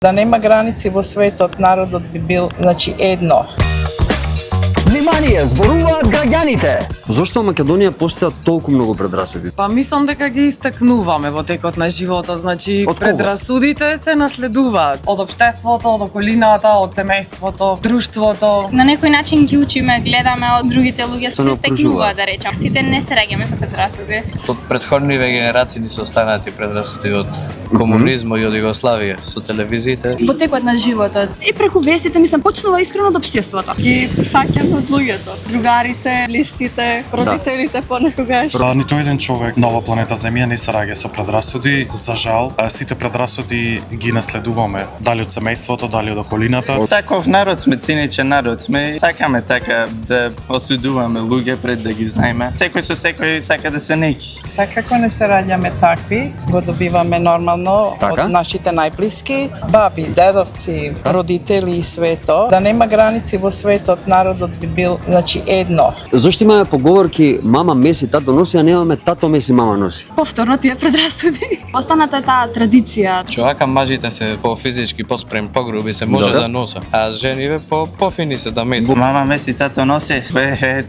Да нема граници во светот, народот би бил, едно. Внимание, зборуваат граѓаните. Зошто во Македонија постојат толку многу предрасуди? Па мислам дека ги истакнуваме во текот на животот, Од кого? предрасудите се наследуваат од општеството, од околината, од семејството, друштвото. На некој начин ги учиме, гледаме од другите луѓе Што не се стекнува, да речам. Сите не се раѓаме со предрасуди. Од претходниве генерации ни се останати предрасуди од комунизмот и од Југославија со телевизиите. Во текот на животот и преку вестите мислам почнува искрено од општеството. Ги фаќаме од луѓето, другарите, блиските, родителите понекогаш. Ниту еден човек на оваа планета Земја не се раѓа со предрасуди. За жал, сите предрасуди ги наследуваме, дали од семејството, дали од околината. Таков народ сме, циничен народ сме. Сакаме така да осудуваме луѓе пред да ги знаеме. Секој со секој сака да се неки. Секако не се раѓаме такви, го добиваме нормално Така? од нашите најблиски, баби, дедовци, родители и свето. Да нема граници во светот, народот би бил, едно. Зошто имаме поговорки мама меси, тато носи, а немаме тато меси, мама носи? Повторно тие предрасуди. Останата е таа традиција. Човека мажите се по-физички, по-спрем, по-груби се може Добре. да носа, а жениве пофини се да меси. Мама меси, тато носи.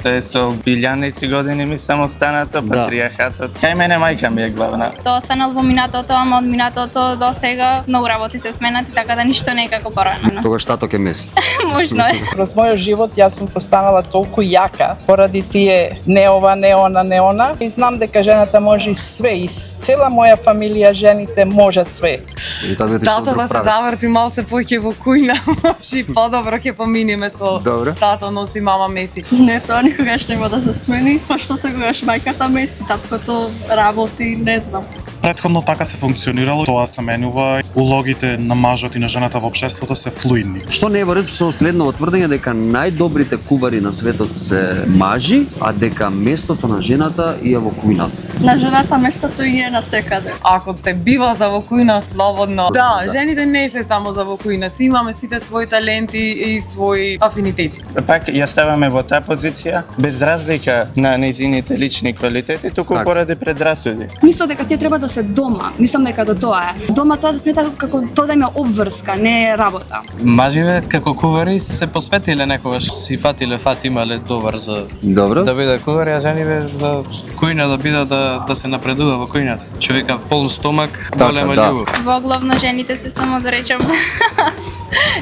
Тоа е со билјаници години ми само останато, патриархатот. Кај мене мајка ми е главна. Тоа останало во минатото, ама од минатото до сега многу работи се сменати, така да ништо не е како порано. Тогаш тато ке меси. Можно е. Кроз мојот живот јас сум постанала толку јака поради тие не ова, не она, не она. И знам дека жената може све и цела моја фамилија жените можат све. И тоа Тато да се заврти малце поќе во кујна, може и подобро ќе поминиме со Добре. тато носи, мама меси. Не, тоа никогаш нема да се смени, пошто сегогаш мајката меси, таткото работи, не знам. Претходно така се функционирало, тоа се менува. Улогите на мажот и на жената во општеството се флуидни. Што не е во ред со следното тврдење дека најдобрите кувари на светот се мажи, а дека местото на жената е во кујната? На жената местото и е на секаде. Ако те бива за во кујна слободно. Да, жените не се само за во кујна, си имаме сите своји таленти и своји афинитети. Пак ја ставаме во таа позиција, без разлика на нејзините лични квалитети, туку Така. поради предрасуди. Мислам дека тие треба да се дома. Мислам дека до тоа е. Дома тоа да смета како тоа да има обврска, не е работа. Маживе како кувари се посветиле некогаш, си фатиле имале добар за Добро. да биде кувари, а жениве за кујна да биде да се напредува во кујната. Човека полн стомак, голема да. љубов. Во главно жените се само да речам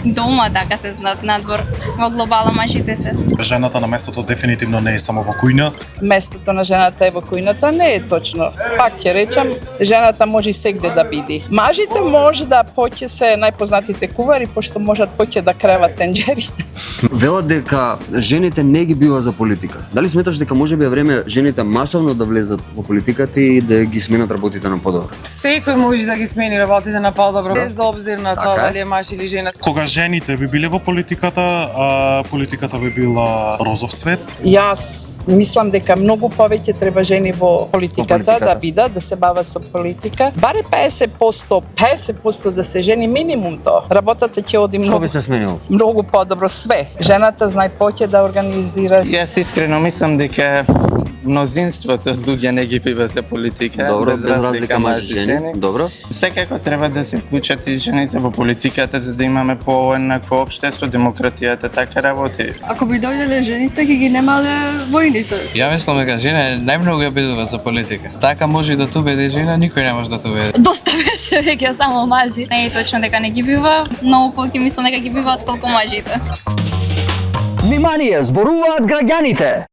дома, така се знаат надвор. Во глобала мажите се. Жената на местото дефинитивно не е само во кујна. Местото на жената е во кујната, не е точно. Пак ќе речам, жената може и сегде да биде. Мажите може да поќе се најпознатите кувари, пошто можат поќе да креват тенџерите. Велат дека жените не ги бива за политика. Дали сметаш дека можеби е време жените масовно да влезат во политиката и да ги сменат работите на подобро? Секој може да ги смени работите на подобро, без обзир на тоа Така е. дали е маж или жена. Кога жените би биле во политиката, а политиката би била розов свет. Јас мислам дека многу повеќе треба жени во политиката да бидат, да се бават со политика. Баре 50% да се жени минимум тоа. Работата ќе оди Што многу би се сменило? многу подобро све. Жената знај поќе да организира. Јас искрено мислам дека мнозинството луѓе не ги бива за политика, Добро, без разлика мажи и жени. Добро. Секако треба да се вклучат и жените во политиката за да имаме поеднакво општество, демократијата така работи. Ако би дојделе жените, ги немале војните. Ја мислам дека жена најмногу ја бидува за политика. Така може да ту биде жена, никој не може да ту биде. Доста беше веќе само мажи. Не е точно дека не ги бива, многу повеќе мислам дека ги бива отколку мажите. Внимание, зборуваат граѓаните.